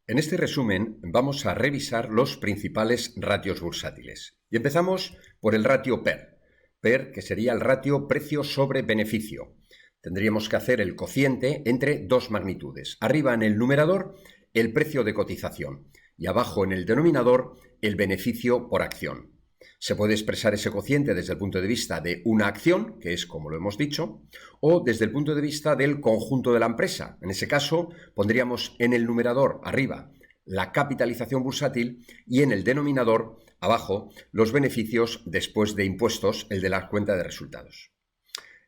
En este resumen vamos a revisar los principales ratios bursátiles. Y empezamos por el ratio PER. PER, que sería el ratio precio sobre beneficio. Tendríamos que hacer el cociente entre dos magnitudes. Arriba en el numerador, el precio de cotización. Y abajo en el denominador, el beneficio por acción. Se puede expresar ese cociente desde el punto de vista de una acción, que es como lo hemos dicho, o desde el punto de vista del conjunto de la empresa. En ese caso, pondríamos en el numerador arriba la capitalización bursátil y en el denominador abajo los beneficios después de impuestos, el de la cuenta de resultados.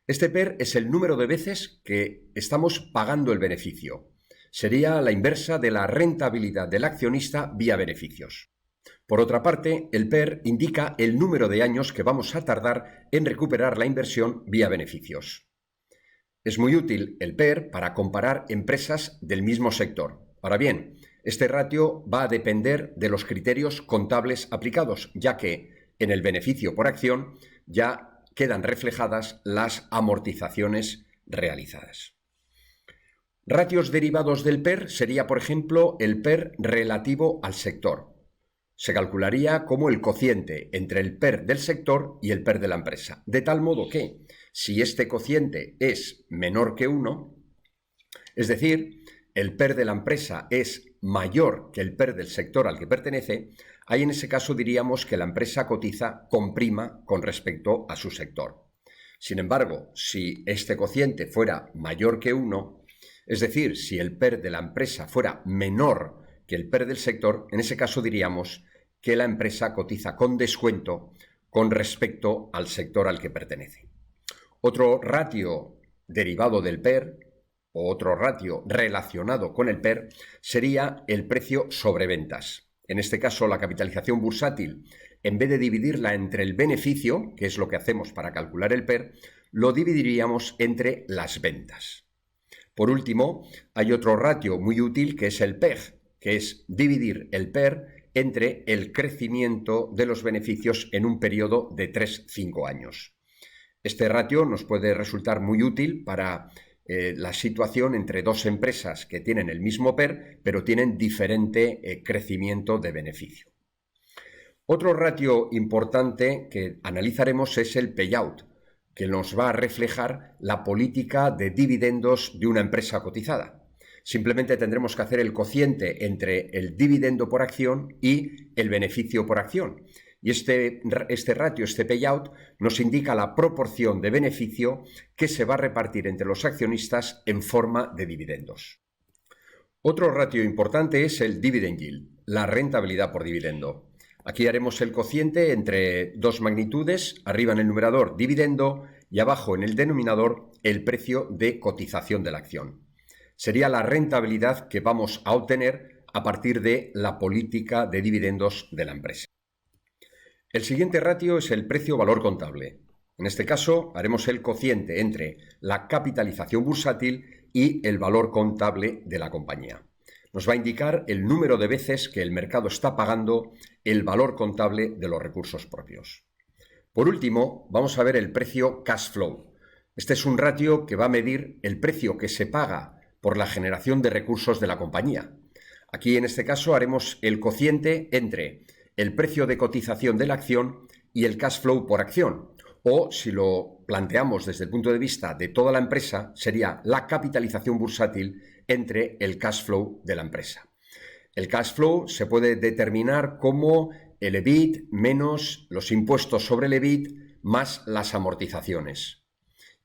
Este PER es el número de veces que estamos pagando el beneficio. Sería la inversa de la rentabilidad del accionista vía beneficios. Por otra parte, el PER indica el número de años que vamos a tardar en recuperar la inversión vía beneficios. Es muy útil el PER para comparar empresas del mismo sector. Ahora bien, este ratio va a depender de los criterios contables aplicados, ya que en el beneficio por acción ya quedan reflejadas las amortizaciones realizadas. Ratios derivados del PER sería, por ejemplo, el PER relativo al sector. Se calcularía como el cociente entre el PER del sector y el PER de la empresa, de tal modo que, si este cociente es menor que 1, es decir, el PER de la empresa es mayor que el PER del sector al que pertenece, ahí en ese caso diríamos que la empresa cotiza con prima con respecto a su sector. Sin embargo, si este cociente fuera mayor que 1, es decir, si el PER de la empresa fuera menor que el PER del sector, en ese caso diríamos que la empresa cotiza con descuento con respecto al sector al que pertenece. Otro ratio derivado del PER o otro ratio relacionado con el PER sería el precio sobre ventas. En este caso, la capitalización bursátil, en vez de dividirla entre el beneficio, que es lo que hacemos para calcular el PER, lo dividiríamos entre las ventas. Por último, hay otro ratio muy útil que es el PEG, que es dividir el PER entre el crecimiento de los beneficios en un periodo de 3-5 años. Este ratio nos puede resultar muy útil para la situación entre dos empresas que tienen el mismo PER, pero tienen diferente crecimiento de beneficio. Otro ratio importante que analizaremos es el payout, que nos va a reflejar la política de dividendos de una empresa cotizada. Simplemente tendremos que hacer el cociente entre el dividendo por acción y el beneficio por acción. Y este ratio, este payout, nos indica la proporción de beneficio que se va a repartir entre los accionistas en forma de dividendos. Otro ratio importante es el dividend yield, la rentabilidad por dividendo. Aquí haremos el cociente entre dos magnitudes, arriba en el numerador dividendo y abajo en el denominador el precio de cotización de la acción. Sería la rentabilidad que vamos a obtener a partir de la política de dividendos de la empresa. El siguiente ratio es el precio-valor contable. En este caso haremos el cociente entre la capitalización bursátil y el valor contable de la compañía. Nos va a indicar el número de veces que el mercado está pagando el valor contable de los recursos propios. Por último, vamos a ver el precio cash flow. Este es un ratio que va a medir el precio que se paga por la generación de recursos de la compañía. Aquí en este caso haremos el cociente entre el precio de cotización de la acción y el cash flow por acción, o si lo planteamos desde el punto de vista de toda la empresa, sería la capitalización bursátil entre el cash flow de la empresa. El cash flow se puede determinar como el EBIT menos los impuestos sobre el EBIT más las amortizaciones.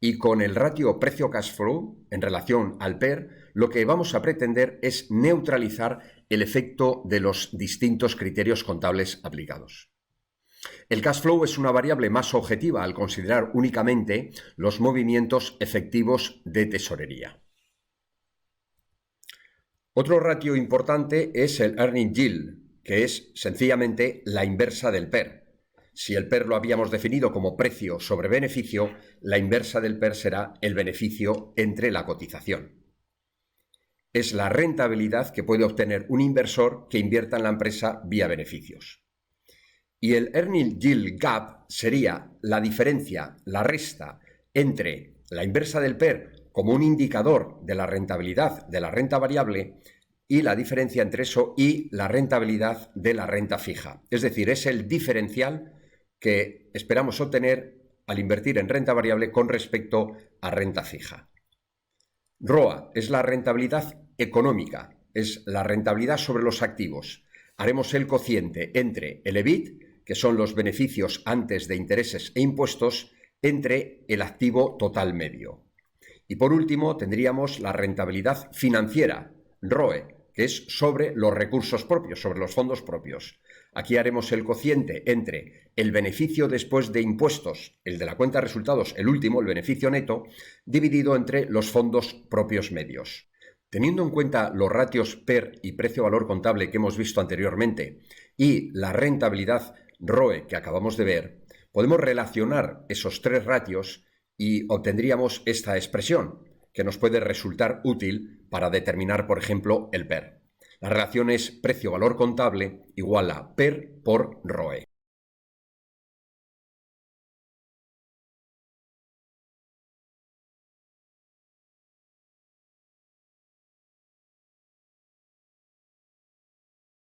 Y con el ratio precio-cash flow en relación al PER, lo que vamos a pretender es neutralizar el efecto de los distintos criterios contables aplicados. El cash flow es una variable más objetiva al considerar únicamente los movimientos efectivos de tesorería. Otro ratio importante es el earning yield, que es sencillamente la inversa del PER. Si el PER lo habíamos definido como precio sobre beneficio, la inversa del PER será el beneficio entre la cotización. Es la rentabilidad que puede obtener un inversor que invierta en la empresa vía beneficios. Y el Earning Yield Gap sería la diferencia, la resta entre la inversa del PER como un indicador de la rentabilidad de la renta variable y la diferencia entre eso y la rentabilidad de la renta fija. Es decir, es el diferencial que esperamos obtener al invertir en renta variable con respecto a renta fija. ROA es la rentabilidad económica, es la rentabilidad sobre los activos. Haremos el cociente entre el EBIT, que son los beneficios antes de intereses e impuestos, entre el activo total medio. Y por último tendríamos la rentabilidad financiera, ROE, que es sobre los recursos propios, sobre los fondos propios. Aquí haremos el cociente entre el beneficio después de impuestos, el de la cuenta de resultados, el último, el beneficio neto, dividido entre los fondos propios medios. Teniendo en cuenta los ratios PER y precio-valor contable que hemos visto anteriormente y la rentabilidad ROE que acabamos de ver, podemos relacionar esos tres ratios y obtendríamos esta expresión, que nos puede resultar útil para determinar, por ejemplo, el PER. La relación es precio-valor contable igual a PER por ROE.